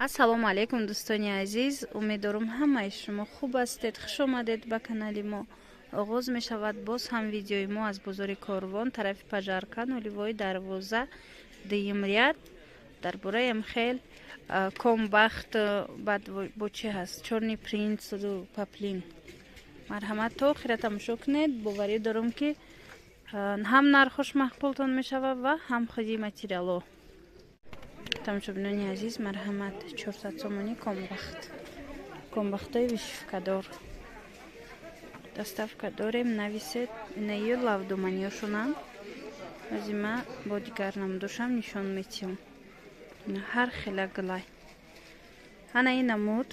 ассалому алайкум дӯстони азиз, умедворам ҳамаи шумо хуб ҳастед. хуш омадед ба канали мо. оғоз мешавад боз ҳам видеои мо аз бозори Корвон, тарафи Пажарка, нулевой 12 дуюм ряд, дар бораи хел комбахт баъд бо чи ҳаст, чорни принц паплин. марҳамат, то охира тамошо кунед. боварӣ дорам ки ҳам нархош мақбултон мешавад ва ҳам худи материало. тамошобинони азиз, марҳамат, 400 сомонӣ комбахтои вишивкадор. доставка дорем, нависед инаи лавдуманиёшонам. азима бо дигар намудошам нишон метиҳам. ҳар хела гилай. ана ин намуд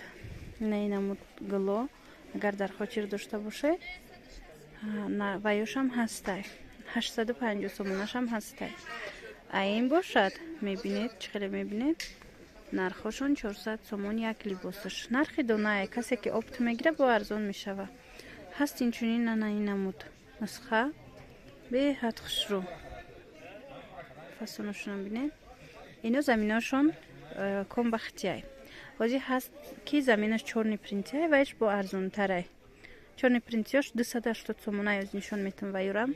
гило, агар дар хотир дошта бошед, ваёшам ҳастай. 850 сомонашам ҳастай. ин бошад, мебинед, чӣ хеле мебинед? нархошон 400 сомон як либосаш. нархи донае, касе ки опт мегира бо арзон мешава. ҳаст инчунин ана ин намуд нусха беҳад хушрӯ. фасонашонам бинед. ино заминашон комбахтияй. ҳозир ҳаст ки заминаш чорни принтияй, ваиш бо арзонтарай. чорни принтияш 280 сомона ёз нишон метам ваюрам.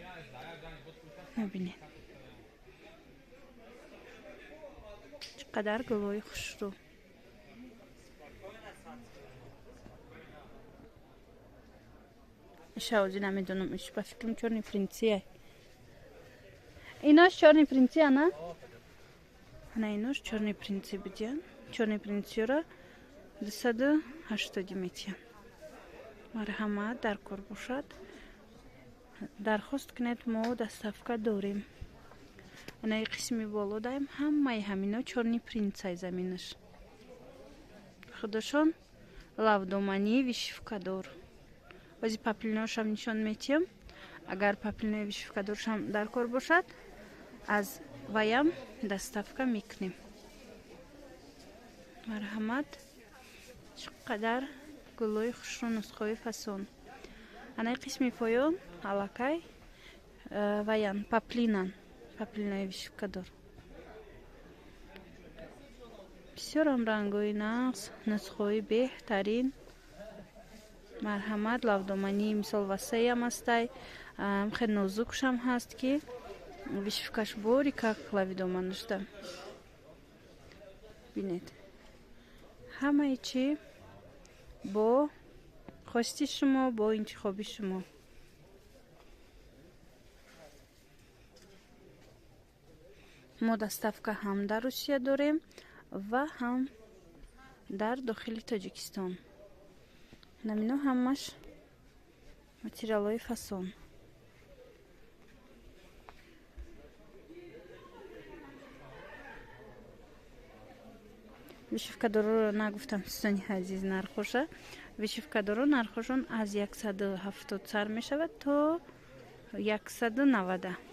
мебинед қадар гулои хушрӯ. шаузи намедонам иш ба фикрам чорни принтияй. инош чорни принтия на? ана инош чорни принти бидиян. чорни принтиёра 280 метиян. марҳамат, дар кор бошад. дархост кунед, мо доставка дорем. анаи қисми боло даем ҳамаи ҳамино чорни принтсай заминаш. худошон лавдоманӣ вишивкадор. бози паплиношам нишон метиҳам. агар паплинои вишивкадоршам дар кор бошад, аз ваям доставка мекунем. марҳамат, чӣ қадар гулои хушрӯ, нусхои фасон. анаи қисми поён аллакай ваян паплинои вишивкадор. бисёрам рангои нағз, нусхои беҳтарин. марҳамат, лавдоманӣ мисол васеям ҳастай. хеле нозукшам ҳаст ки вишивкаш бори как лавидома нушта. бинед ҳамаи чи бо хости шумо, бо интихоби шумо. мо доставка ҳам дар русия дорем ва ҳам дар дохили тоҷикистон. намино ҳамаш материалои фасон. вишивкадорро нагуфтам дӯстони азиз нархоша. вишивкадорро нархошон аз 170 сар мешавад то 190.